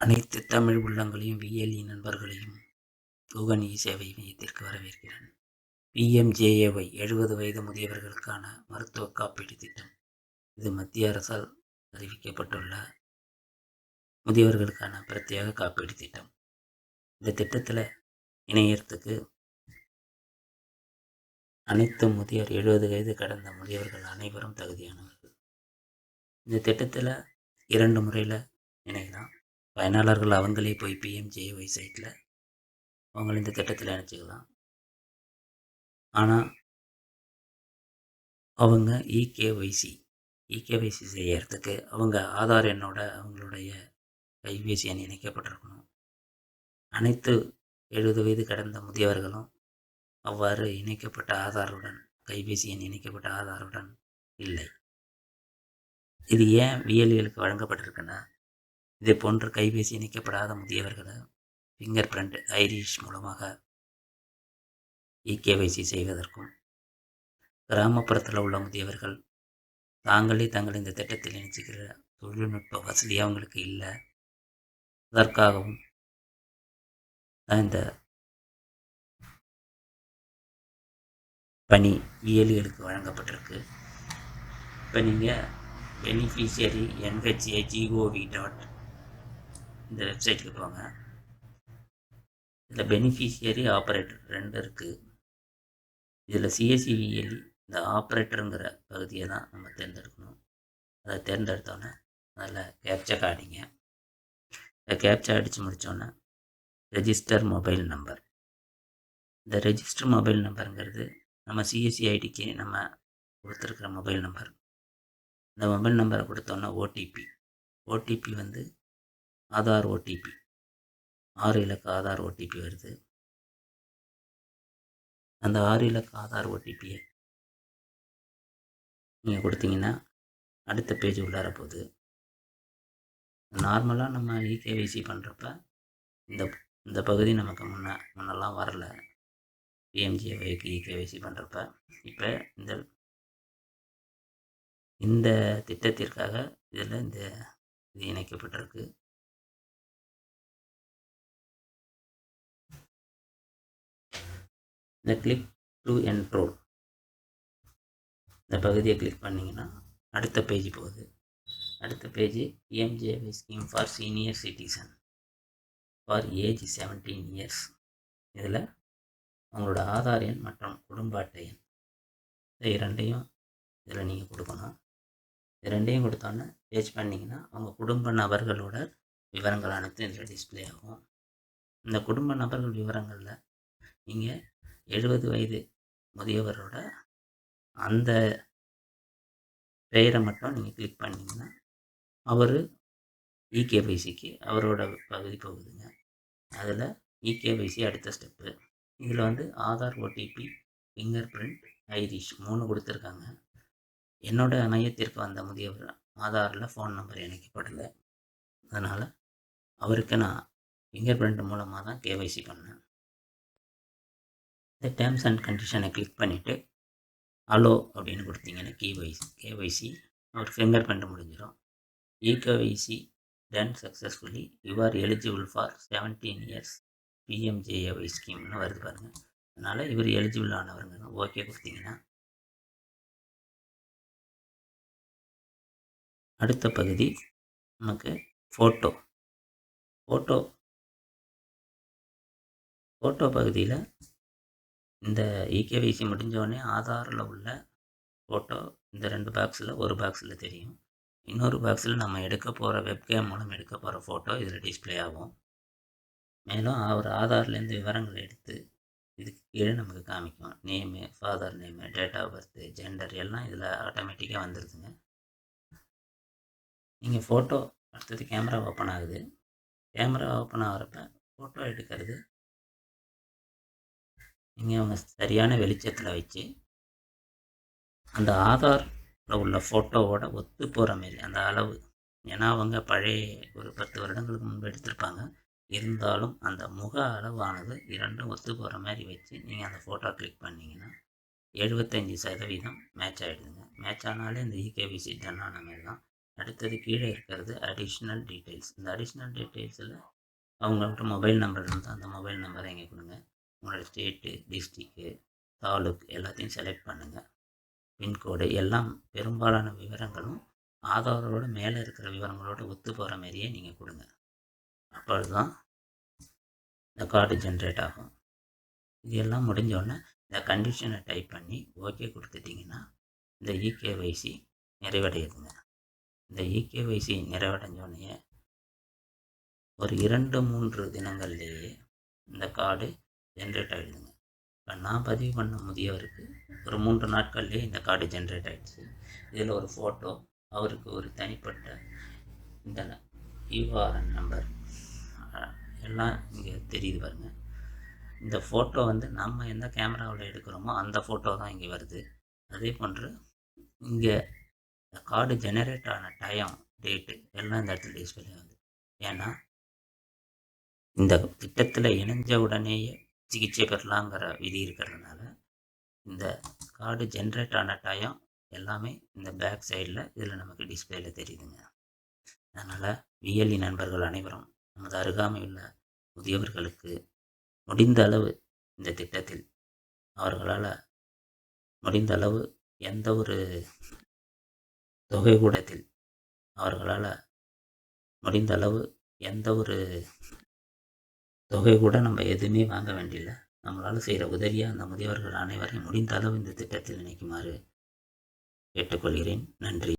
அனைத்து தமிழ் உள்ளங்களையும் விஎல்இ நண்பர்களையும் புகன் சேவை மையத்திற்கு வரவேற்கிறேன். பிஎம்ஜேஏஒய் 70 வயது முதியவர்களுக்கான மருத்துவ காப்பீடு திட்டம். இது மத்திய அரசால் அறிவிக்கப்பட்டுள்ள முதியவர்களுக்கான பிரத்யேக காப்பீடு திட்டம். இந்த திட்டத்தில் இணையறதுக்கு அனைத்து முதியோர் 70 வயது கடந்த முதியவர்கள் அனைவரும் தகுதியானவர்கள். இந்த திட்டத்தில் 2 முறையில் இணைக்கலாம். பயனாளர்கள் அவங்களே போய் பிஎம்ஜேஒய் சைட்டில் அவங்கள இந்த திட்டத்தில் இணைச்சிக்கலாம். ஆனால் அவங்க இகேஒய்சி செய்யறதுக்கு அவங்க ஆதார் எண்ணோட அவங்களுடைய கைபேசி எண் இணைக்கப்பட்டிருக்கணும். அனைத்து 70 வயது கடந்த முதியவர்களும் அவ்வாறு இணைக்கப்பட்ட ஆதாருடன் கைபேசி எண் இணைக்கப்பட்ட ஆதாருடன் இல்லை. இது ஏன் விஎல்இகளுக்கு வழங்கப்பட்டிருக்குன்னா, இதே போன்ற கைபேசி இணைக்கப்படாத முதியவர்களை ஃபிங்கர் பிரிண்ட் ஐரிஷ் மூலமாக இகேஒய்சி செய்வதற்கும், கிராமப்புறத்தில் உள்ள முதியவர்கள் தாங்களே தங்களை இந்த திட்டத்தில் இணைச்சிக்கிற தொழில்நுட்ப வசதி அவங்களுக்கு இல்லை. அதற்காகவும் தான் இந்த பணி விஎல்இகளுக்கு வழங்கப்பட்டிருக்கு. இப்போ நீங்கள் பெனிஃபிஷியரி NHAGOV இந்த வெப்சைட்டுக்கு போங்க. இதில் பெனிஃபிஷியரி ஆப்ரேட்டர் 2 இருக்குது. இதில் சிஎஸ்சிவிஎல்இ இந்த ஆப்ரேட்டருங்கிற பகுதியை தான் நம்ம தேர்ந்தெடுக்கணும். அதை தேர்ந்தெடுத்தோன்னே அதில் கேப்சா காடிங்க. இந்த கேப்சா அடித்து முடித்தோன்னே ரெஜிஸ்டர் மொபைல் நம்பர். இந்த ரெஜிஸ்டர் மொபைல் நம்பருங்கிறது நம்ம சிஎஸ்சி ஐடிக்கு நம்ம கொடுத்துருக்குற மொபைல் நம்பர். இந்த மொபைல் நம்பரை கொடுத்தோன்னா ஓடிபி வந்து ஆதார் ஓடிபி 6 இலக்க ஆதார் ஓடிபி வருது. அந்த 6 இலக்க ஆதார் ஓடிபியை நீங்கள் கொடுத்தீங்கன்னா அடுத்த பேஜ் உள்ளார போகுது. நார்மலாக நம்ம இகேஒய்சி பண்ணுறப்ப இந்த பகுதி நமக்கு முன்னெல்லாம் வரல. பிஎம்ஜேஒய்க்கு இகேஒய்சி பண்ணுறப்ப இப்போ இந்த திட்டத்திற்காக இதில் இது இணைக்கப்பட்டிருக்கு. இந்த கிளிக் டு என்ரோல் இந்த பகுதியை கிளிக் பண்ணிங்கன்னா அடுத்த பேஜ் போகுது. அடுத்த page PMJAY scheme for senior citizen for age 17 years. இதில் அவங்களோட ஆதார் எண் மற்றும் குடும்ப அட்டை எண் இந்த 2ஐயும் இதில் நீங்கள் கொடுக்கணும். இது 2ஐயும் கொடுத்தோன்னே பேஜ் பண்ணிங்கன்னா அவங்க குடும்ப நபர்களோட விவரங்கள் அனைத்தும் இதில் டிஸ்பிளே ஆகும். இந்த குடும்ப நபர்கள் விவரங்களில் நீங்கள் 70 வயது முதியவரோட அந்த பெயரை மட்டும் நீங்கள் கிளிக் பண்ணிங்கன்னா அவர் இகேஒய்சிக்கு அவரோட பகுதி போகுதுங்க. அதில் இகேஒய்சி அடுத்த ஸ்டெப்பு. இதில் வந்து Aadhaar OTP finger print Irish 3 கொடுத்துருக்காங்க. என்னோட மையத்திற்கு வந்த முதியவர் ஆதாரில் ஃபோன் நம்பர் இணைக்கப்படலை. அதனால் அவருக்கு நான் ஃபிங்கர் பிரிண்ட் மூலமாக தான் கேஒய்சி பண்ணேன். இந்த டேர்ம்ஸ் அண்ட் கண்டிஷனை கிளிக் பண்ணிவிட்டு அலோ அப்படின்னு கொடுத்தீங்கன்னா கேஒய்சி அவர் ஃபிங்கர் பிரிண்ட் முடிஞ்சிடும். EKYC done successfully you are eligible for 17 years PMJAY ஸ்கீம்னு வருது பாருங்கள். அதனால் இவர் எலிஜிபிள் ஆனவருங்க. ஓகே கொடுத்தீங்கன்னா அடுத்த பகுதி நமக்கு ஃபோட்டோ பகுதியில் இந்த இகேஒய்சி முடிஞ்சோடனே ஆதாரில் உள்ள ஃபோட்டோ இந்த 2 பாக்ஸில் ஒரு பாக்ஸில் தெரியும். இன்னொரு பாக்ஸில் நம்ம எடுக்க போகிற வெப்கேம் மூலம் எடுக்க போகிற ஃபோட்டோ இதில் டிஸ்பிளே ஆகும். மேலும் அவர் ஆதார்லேருந்து விவரங்கள் எடுத்து இதுக்கு கீழே நமக்கு காமிக்கும். Name, father name, date of birth, gender எல்லாம் இதில் ஆட்டோமேட்டிக்காக வந்துடுதுங்க. நீங்கள் ஃபோட்டோ அடுத்தது கேமரா ஓப்பன் ஆகுது. கேமரா ஓப்பன் ஆகிறப்ப ஃபோட்டோ எடுக்கிறது நீங்கள் அவங்க சரியான வெளிச்சத்தில் வச்சு அந்த ஆதாரில் உள்ள ஃபோட்டோவோட ஒத்து போகிற மாரி அந்த அளவு. ஏன்னா அவங்க பழைய ஒரு 10 வருடங்களுக்கு முன்பு எடுத்திருப்பாங்க. இருந்தாலும் அந்த முக அளவானது 2ம் ஒத்து போகிற மாதிரி வச்சு நீங்கள் அந்த ஃபோட்டோ கிளிக் பண்ணிங்கன்னா 75% மேட்ச் ஆகிடுதுங்க. மேட்ச் ஆனாலே இந்த இகேஒய்சி டன் ஆன மாதிரி தான். அடுத்தது கீழே இருக்கிறது அடிஷ்னல் டீட்டெயில்ஸ். இந்த அடிஷ்னல் டீட்டெயில்ஸில் அவங்கள்ட்ட மொபைல் நம்பர் இருந்தால் அந்த மொபைல் நம்பரை இங்கே கொடுங்க. உங்களோட ஸ்டேட்டு, டிஸ்ட்ரிக்கு, தாலுக் எல்லாத்தையும் செலக்ட் பண்ணுங்கள். பின்கோடு எல்லாம் பெரும்பாலான விவரங்களும் ஆதாரோட மேலே இருக்கிற விவரங்களோட ஒத்து போகிற மாதிரியே நீங்கள் கொடுங்க. அப்பொழுது தான் இந்த கார்டு ஜென்ரேட் ஆகும். இது எல்லாம் முடிஞ்சோடனே இந்த கண்டிஷனை டைப் பண்ணி ஓகே கொடுத்துட்டிங்கன்னா இந்த இகேஒய்சி நிறைவடையுதுங்க. இந்த இகேஒய்சி நிறைவடைஞ்சோடனே ஒரு 2-3 தினங்கள்லேயே இந்த கார்டு ஜென்ரேட் ஆகிடுதுங்க. இப்போ நான் பதிவு பண்ண முதியவருக்கு ஒரு 3 நாட்கள்லேயே இந்த கார்டு ஜென்ரேட் ஆகிடுச்சு. இதில் ஒரு ஃபோட்டோ, அவருக்கு ஒரு தனிப்பட்ட இந்த யூஆர்என் நம்பர் எல்லாம் இங்கே தெரியுது பாருங்கள். இந்த ஃபோட்டோ வந்து நம்ம எந்த கேமராவில் எடுக்கிறோமோ அந்த ஃபோட்டோ தான் இங்கே வருது. அதே போன்று இங்கே இந்த கார்டு ஜெனரேட் ஆன டைம், டேட்டு எல்லாம் இந்த இடத்துல டிஸ்பிளே ஆகுது. ஏன்னா இந்த திட்டத்தில் இணைஞ்ச உடனேயே சிகிச்சை பெறலாங்கிற விதி இருக்கிறதுனால இந்த கார்டு ஜென்ரேட் ஆன டைம் எல்லாமே இந்த பேக் சைடில் இதில் நமக்கு டிஸ்பிளேயில் தெரியுதுங்க. அதனால் விஎல்இ நண்பர்கள் அனைவரும் நமது அருகாமை உள்ள முதியவர்களுக்கு முடிந்த அளவு இந்த திட்டத்தில் அவர்களால் முடிந்த அளவு எந்த ஒரு தொகை கூடத்தில் அவர்களால் முடிந்த அளவு எந்த ஒரு தொகை கூட நம்ம எதுவுமே வாங்க வேண்டியில்லை. நம்மளால் செய்கிற உதவியாக அந்த முதியவர்கள் அனைவரையும் முடிந்த அளவு இந்த திட்டத்தில் இணைக்குமாறு கேட்டுக்கொள்கிறேன். நன்றி.